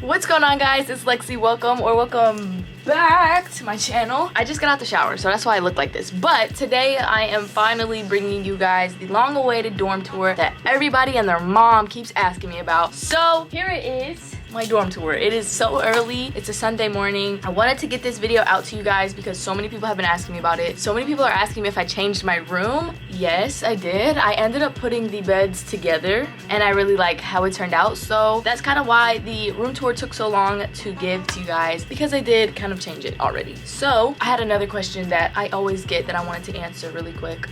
What's going on, guys? It's Lexi. Welcome back to my channel. I just got out the shower, so that's why I look like this. But today I am finally bringing you guys the long-awaited dorm tour that everybody and their mom keeps asking me about. So here it is, my dorm tour. It is so early. It's a Sunday morning. I wanted to get this video out to you guys because so many people have been asking me about it. So many people are asking me if I changed my room. Yes, I did. I ended up putting the beds together and I really like how it turned out. So that's kind of why the room tour took so long to give to you guys, because I did kind of change it already. So I had another question that I always get that I wanted to answer really quick.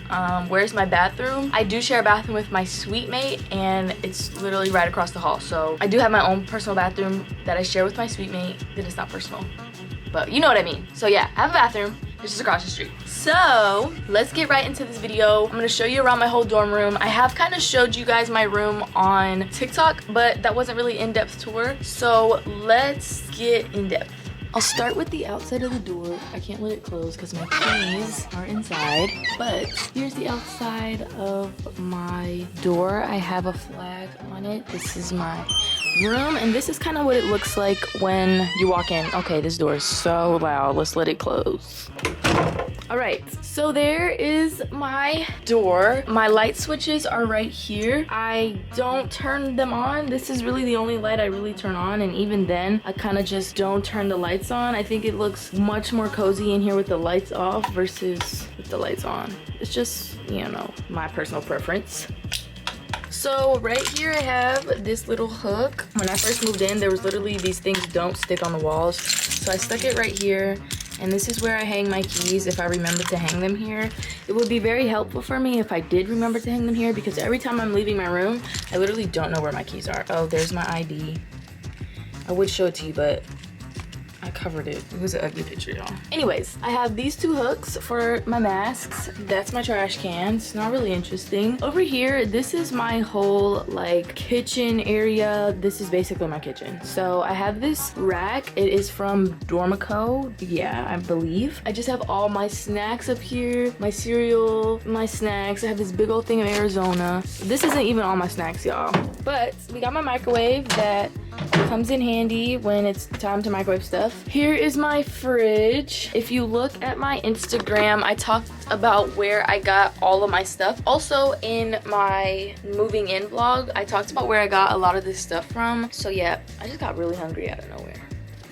Where's my bathroom? I do share a bathroom with my suite mate and it's literally right across the hall. So I do have my own personal bathroom that I share with my suite mate. That is not personal, but you know what I mean. So yeah, I have a bathroom. It's just across the street. So let's get right into this video. I'm gonna show you around my whole dorm room. I have kind of showed you guys my room on TikTok, but that wasn't really in-depth tour. So let's get in depth. I'll start with the outside of the door. I can't let it close because my keys are inside. But here's the outside of my door. I have a flag on it. This is my room, and this is kind of what it looks like when you walk in. Okay, this door is so loud. Let's let it close. All right, so there is my door. My light switches are right here. I don't turn them on. This is really the only light I really turn on, and even then I kind of just don't turn the lights on. I think it looks much more cozy in here with the lights off versus with the lights on. It's just, you know, my personal preference. So right here I have this little hook. When I first moved in, there was literally these things don't stick on the walls. So I stuck it right here. And this is where I hang my keys if I remember to hang them here. It would be very helpful for me if I did remember to hang them here, because every time I'm leaving my room, I literally don't know where my keys are. Oh, there's my ID. I would show it to you, but I covered it. It was an ugly picture, y'all. Anyways, I have these two hooks for my masks. That's my trash can. It's not really interesting. Over here, this is my whole like kitchen area. This is basically my kitchen. So I have this rack. It is from Dormico. Yeah, I believe. I just have all my snacks up here. My cereal, my snacks. I have this big old thing of Arizona. This isn't even all my snacks, y'all. But we got my microwave that comes in handy when it's time to microwave stuff. Here is my fridge. If you look at my Instagram, I talked about where I got all of my stuff. Also in my moving in vlog, I talked about where I got a lot of this stuff from. So yeah, I just got really hungry out of nowhere.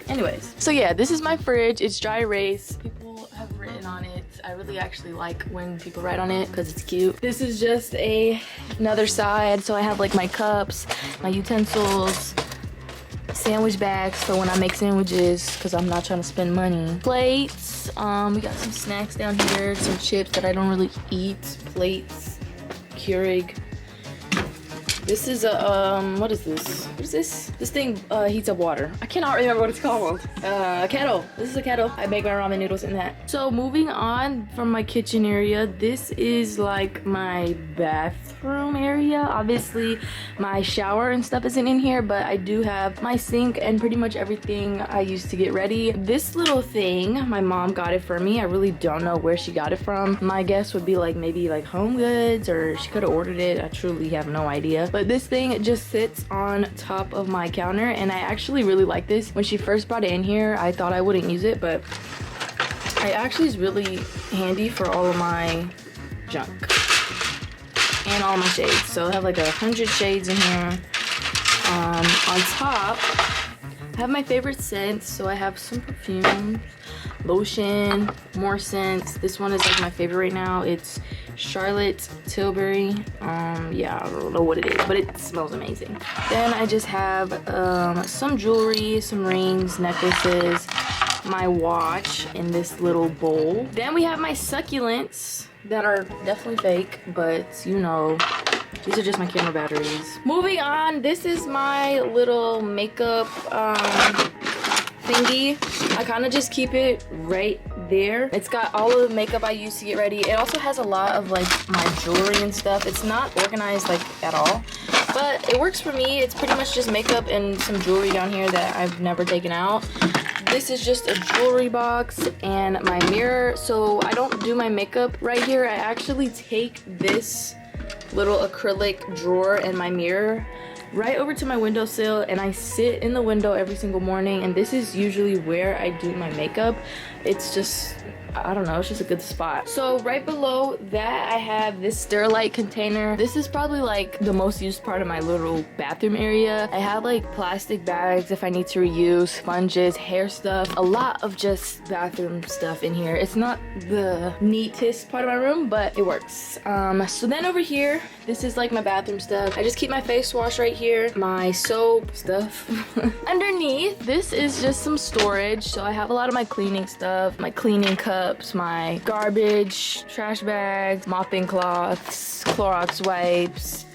Anyways, so yeah, this is my fridge. It's dry erase. People have written on it. I really actually like when people write on it because it's cute. This is just another side. So I have like my cups, my utensils, sandwich bags for when I make sandwiches because I'm not trying to spend money. Plates, we got some snacks down here, some chips that I don't really eat. Plates, Keurig. This is a, what is this? What is this? This thing heats up water. I cannot remember what it's called. A kettle. This is a kettle. I make my ramen noodles in that. So moving on from my kitchen area, this is like my bathroom area. Obviously, my shower and stuff isn't in here, but I do have my sink and pretty much everything I use to get ready. This little thing, my mom got it for me. I really don't know where she got it from. My guess would be like maybe like Home Goods, or she could have ordered it. I truly have no idea. But this thing just sits on top of my counter, and I actually really like this. When she first brought it in here, I thought I wouldn't use it, but it actually is really handy for all of my junk and all my shades. So I have like 100 shades in here. On top, I have my favorite scents. So I have some perfume, lotion, more scents. This one is like my favorite right now. It's Charlotte Tilbury. Yeah, I don't know what it is, but it smells amazing. Then I just have some jewelry, some rings, necklaces, my watch in this little bowl. Then we have my succulents that are definitely fake, but you know, these are just my camera batteries. Moving on, this is my little makeup thingy. I kind of just keep it right there. It's got all of the makeup I use to get ready. It also has a lot of like my jewelry and stuff. It's not organized like at all, but it works for me. It's pretty much just makeup and some jewelry down here that I've never taken out. This is just a jewelry box and my mirror. So I don't do my makeup right here. I actually take this little acrylic drawer and my mirror right over to my windowsill, and I sit in the window every single morning, and this is usually where I do my makeup. It's just, I don't know, it's just a good spot. So right below that, I have this Sterilite container. This is probably like the most used part of my little bathroom area. I have like plastic bags if I need to reuse, sponges, hair stuff, a lot of just bathroom stuff in here. It's not the neatest part of my room, but it works. So then over here, this is like my bathroom stuff. I just keep my face wash right here, my soap stuff. Underneath, this is just some storage. So I have a lot of my cleaning stuff, my cleaning cups, my garbage, trash bags, mopping cloths, Clorox wipes,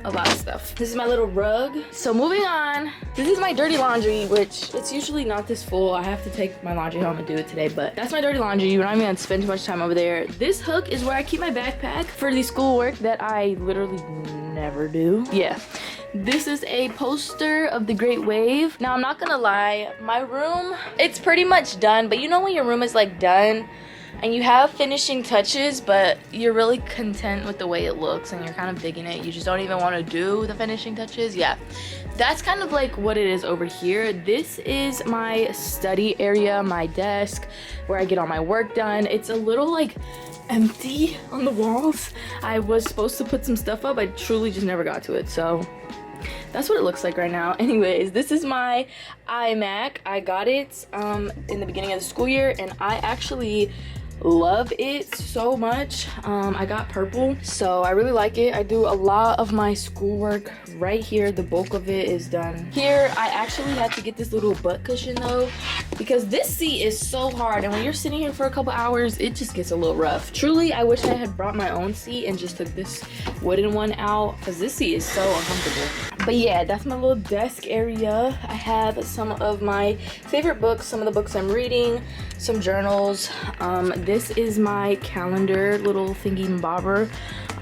a lot of stuff. This is my little rug. So moving on, this is my dirty laundry, which it's usually not this full. I have to take my laundry home and do it today, but that's my dirty laundry. You're not even gonna spend too much time over there. This hook is where I keep my backpack for the schoolwork that I literally never do. Yeah. This is a poster of the Great Wave. Now, I'm not gonna lie, my room, it's pretty much done, but you know when your room is like done and you have finishing touches, but you're really content with the way it looks and you're kind of digging it. You just don't even want to do the finishing touches. Yeah, that's kind of like what it is over here. This is my study area, my desk, where I get all my work done. It's a little like empty on the walls. I was supposed to put some stuff up. I truly just never got to it, so that's what it looks like right now. Anyways, this is my iMac. I got it in the beginning of the school year, and I actually love it so much. I got purple, so I really like it. I do a lot of my schoolwork right here. The bulk of it is done here. I actually had to get this little butt cushion though, because this seat is so hard, and when you're sitting here for a couple hours, it just gets a little rough. Truly, I wish I had brought my own seat and just took this wooden one out, because this seat is so uncomfortable. But yeah, that's my little desk area. I have some of my favorite books, some of the books I'm reading, some journals. This is my calendar, little thingy bobber.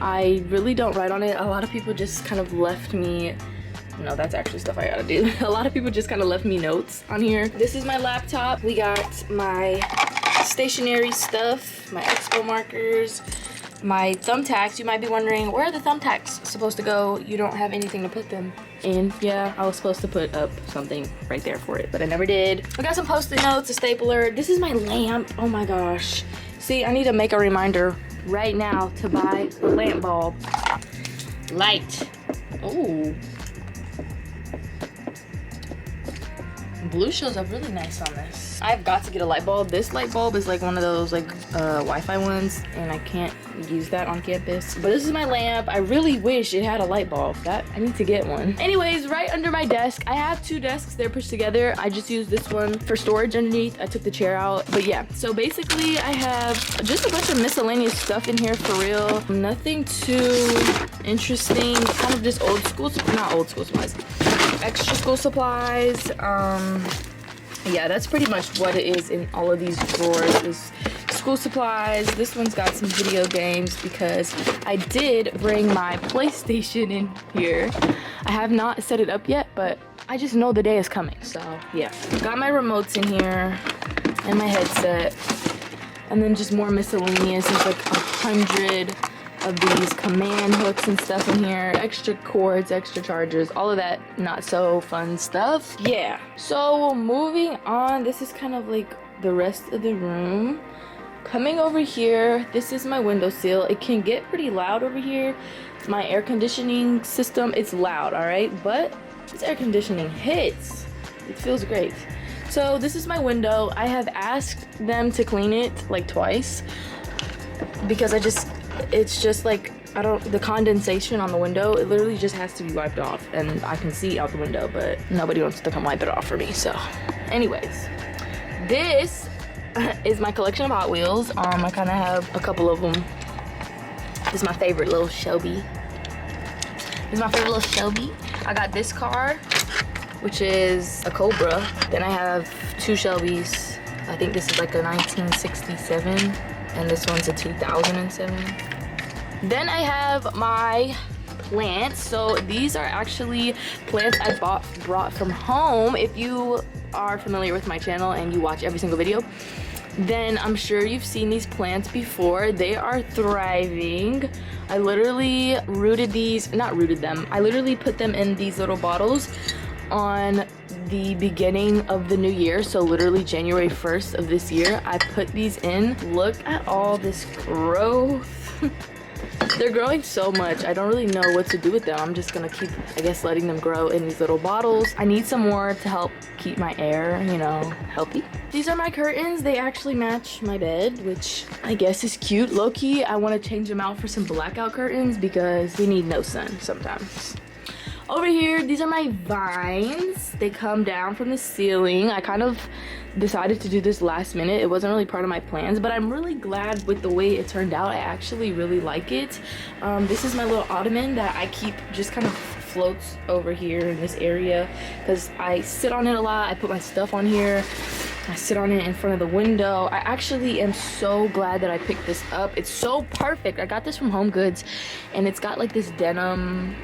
I really don't write on it. A lot of people just kind of left me, no, that's actually stuff I gotta do. A lot of people just kind of left me notes on here. This is my laptop. We got my stationery stuff, my expo markers, my thumbtacks. You might be wondering, where are the thumbtacks supposed to go? You don't have anything to put them in. Yeah, I was supposed to put up something right there for it, but I never did. I got some post-it notes, a stapler. This is my lamp. Oh my gosh. See, I need to make a reminder right now to buy a lamp bulb. Light. Oh. Blue shows up really nice on this. I've got to get a light bulb. This light bulb is like one of those like Wi-Fi ones, and I can't use that on campus. But this is my lamp. I really wish it had a light bulb. That I need to get one. Anyways, right under my desk, I have two desks. They're pushed together. I just use this one for storage underneath. I took the chair out. But yeah, so basically I have just a bunch of miscellaneous stuff in here for real. Nothing too interesting. Kind of just old school, not old school supplies. Extra school supplies. Yeah, that's pretty much what it is in all of these drawers, is school supplies. This one's got some video games because I did bring my PlayStation in here. I have not set it up yet, but I just know the day is coming, so yeah. Got my remotes in here and my headset, and then just more miscellaneous. There's like 100 of these command hooks and stuff in here, extra cords, extra chargers, all of that not so fun stuff. Yeah, so moving on, this is kind of like the rest of the room. Coming over here, this is my windowsill. It can get pretty loud over here. My air conditioning system, it's loud, all right, but this air conditioning hits. It feels great. So this is my window. I have asked them to clean it like twice because it's just like, the condensation on the window, it literally just has to be wiped off, and I can see out the window, but nobody wants to come wipe it off for me. So anyways, this is my collection of Hot Wheels. I kind of have a couple of them. This is my favorite little Shelby. I got this car, which is a Cobra. Then I have two Shelbys. I think this is like a 1967, and this one's a 2007. Then I have my plants. So these are actually plants I brought from home. If you are familiar with my channel and you watch every single video, Then I'm sure you've seen these plants before. They are thriving. I literally rooted these, not rooted them, I literally put them in these little bottles on the beginning of the new year. So literally January 1st of this year, I put these in. Look at all this growth. They're growing so much. I don't really know what to do with them. I'm just gonna keep, I guess, letting them grow in these little bottles. I need some more to help keep my air, you know, healthy. These are my curtains. They actually match my bed, which I guess is cute. Low-key, I want to change them out for some blackout curtains because we need no sun sometimes. Over here, these are my vines. They come down from the ceiling. I kind of decided to do this last minute. It wasn't really part of my plans, but I'm really glad with the way it turned out. I actually really like it. This is my little ottoman that I keep, just kind of floats over here in this area because I sit on it a lot. I put my stuff on here. I sit on it in front of the window. I actually am so glad that I picked this up. It's so perfect. I got this from Home Goods and it's got like this denim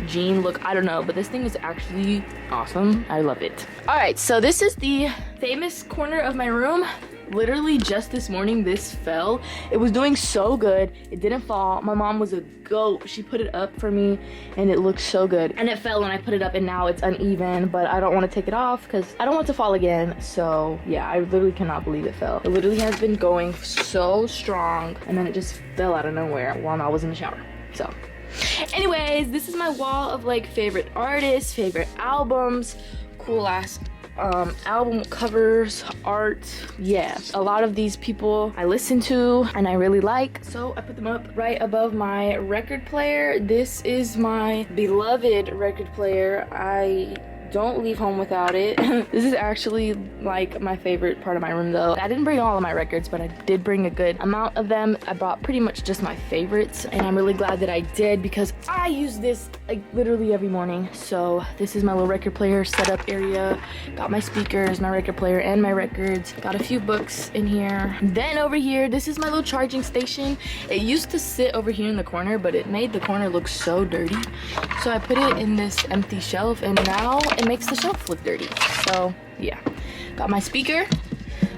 jean look. I don't know, but this thing is actually awesome. I love it. All right, so this is the famous corner of my room. Literally just this morning this fell. It was doing so good. It didn't fall. My mom was a goat. She put it up for me and it looks so good, and it fell when I put it up and now it's uneven, but I don't want to take it off because I don't want it to fall again. So yeah, I literally cannot believe it fell. It literally has been going so strong and then it just fell out of nowhere while I was in the shower. So anyways, this is my wall of like favorite artists, favorite albums, cool ass album covers, art. Yeah, a lot of these people I listen to and I really like, so I put them up right above my record player. This is my beloved record player. I don't leave home without it. This is actually like my favorite part of my room though. I didn't bring all of my records, but I did bring a good amount of them. I brought pretty much just my favorites, and I'm really glad that I did because I use this like literally every morning. So this is my little record player setup area. Got my speakers, my record player, and my records. Got a few books in here. Then over here, this is my little charging station. It used to sit over here in the corner, but it made the corner look so dirty. So I put it in this empty shelf, and now it makes the shelf look dirty. So yeah, got my speaker,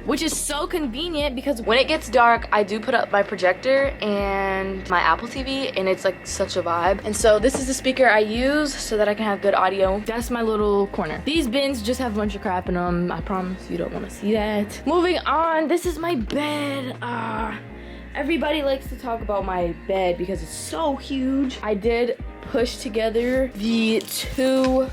which is so convenient because when it gets dark, I do put up my projector and my Apple TV, and it's like such a vibe. And so this is the speaker I use so that I can have good audio. That's my little corner. These bins just have a bunch of crap in them. I promise you don't want to see that. Moving on, this is my bed. Everybody likes to talk about my bed because it's so huge. I did push together the two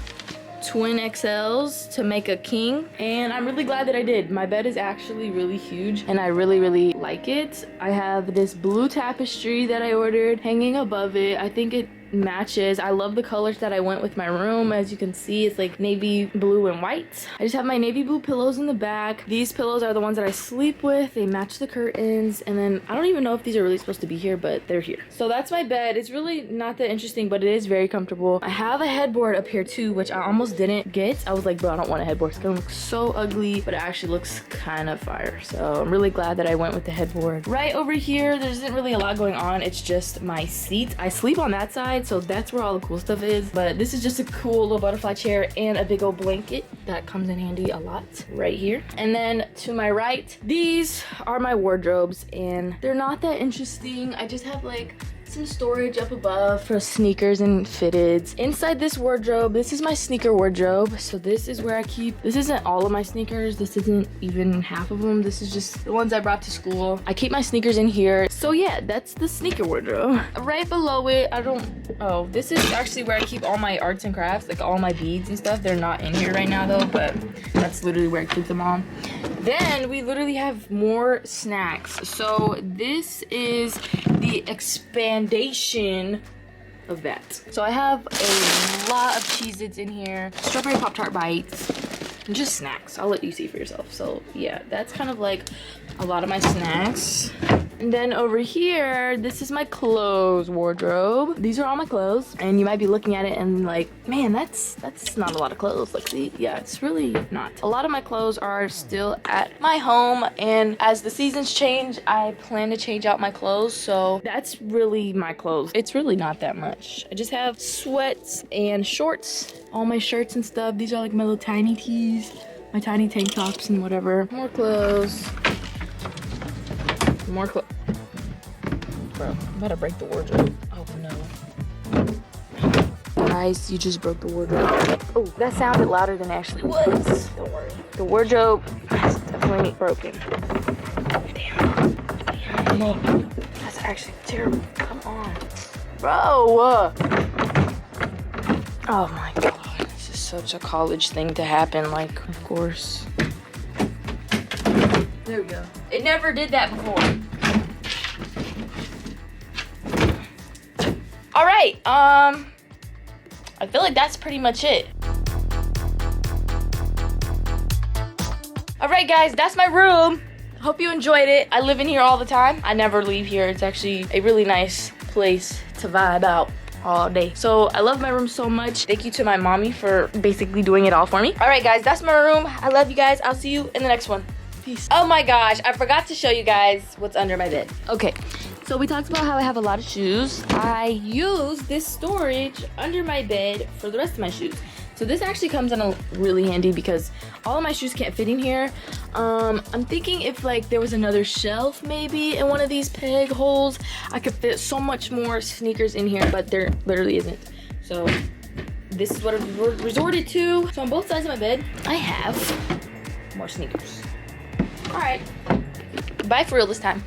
twin XLs to make a king, and I'm really glad that I did. My bed is actually really huge and I really like it. I have this blue tapestry that I ordered hanging above it. I think it matches. I love the colors that I went with my room. As you can see, it's like navy blue and white. I just have my navy blue pillows in the back. These pillows are the ones that I sleep with. They match the curtains, and then I don't even know if these are really supposed to be here, but they're here. So that's my bed. It's really not that interesting, but it is very comfortable. I have a headboard up here too, which I almost didn't get. I was like, bro, I don't want a headboard. It's gonna look so ugly, but it actually looks kind of fire. So I'm really glad that I went with the headboard. Right over here, there isn't really a lot going on. It's just my seat. I sleep on that side, so that's where all the cool stuff is. But this is just a cool little butterfly chair and a big old blanket that comes in handy a lot right here. And then to my right, these are my wardrobes, and they're not that interesting. I just have like some storage up above for sneakers and fitteds. Inside this wardrobe, this is my sneaker wardrobe. So this is where I keep, this isn't all of my sneakers. This isn't even half of them. This is just the ones I brought to school. I keep my sneakers in here. So yeah, that's the sneaker wardrobe. Right below it, this is actually where I keep all my arts and crafts, like all my beads and stuff. They're not in here right now though, but that's literally where I keep them all. Then we literally have more snacks. So this is the expandation of that. So I have a lot of Cheez-Its in here, strawberry Pop-Tart bites, and just snacks. I'll let you see for yourself. So yeah, that's kind of like a lot of my snacks. And then over here, this is my clothes wardrobe. These are all my clothes, and you might be looking at it and like, man, that's not a lot of clothes. Lexi. Yeah, it's really not. A lot of my clothes are still at my home, and as the seasons change, I plan to change out my clothes. So that's really my clothes. It's really not that much. I just have sweats and shorts, all my shirts and stuff. These are like my little tiny tees, my tiny tank tops and whatever. More clothes. more clothes. Bro, I'm about to break the wardrobe. Oh no. Guys, you just broke the wardrobe. Oh, that sounded louder than it actually was. Don't worry. The wardrobe is definitely broken. Damn. No. That's actually terrible. Come on. Bro. Oh my god. This is such a college thing to happen. Like, of course. There we go. It never did that before. All right. I feel like that's pretty much it. All right, guys, that's my room. Hope you enjoyed it. I live in here all the time. I never leave here. It's actually a really nice place to vibe out all day. So I love my room so much. Thank you to my mommy for basically doing it all for me. All right, guys, that's my room. I love you guys. I'll see you in the next one. Peace. Oh my gosh, I forgot to show you guys what's under my bed. Okay, so we talked about how I have a lot of shoes. I use this storage under my bed for the rest of my shoes. So this actually comes in a really handy because all of my shoes can't fit in here. I'm thinking if like there was another shelf maybe in one of these peg holes, I could fit so much more sneakers in here, but there literally isn't. So this is what I've resorted to. So on both sides of my bed, I have more sneakers. All right, bye for real this time.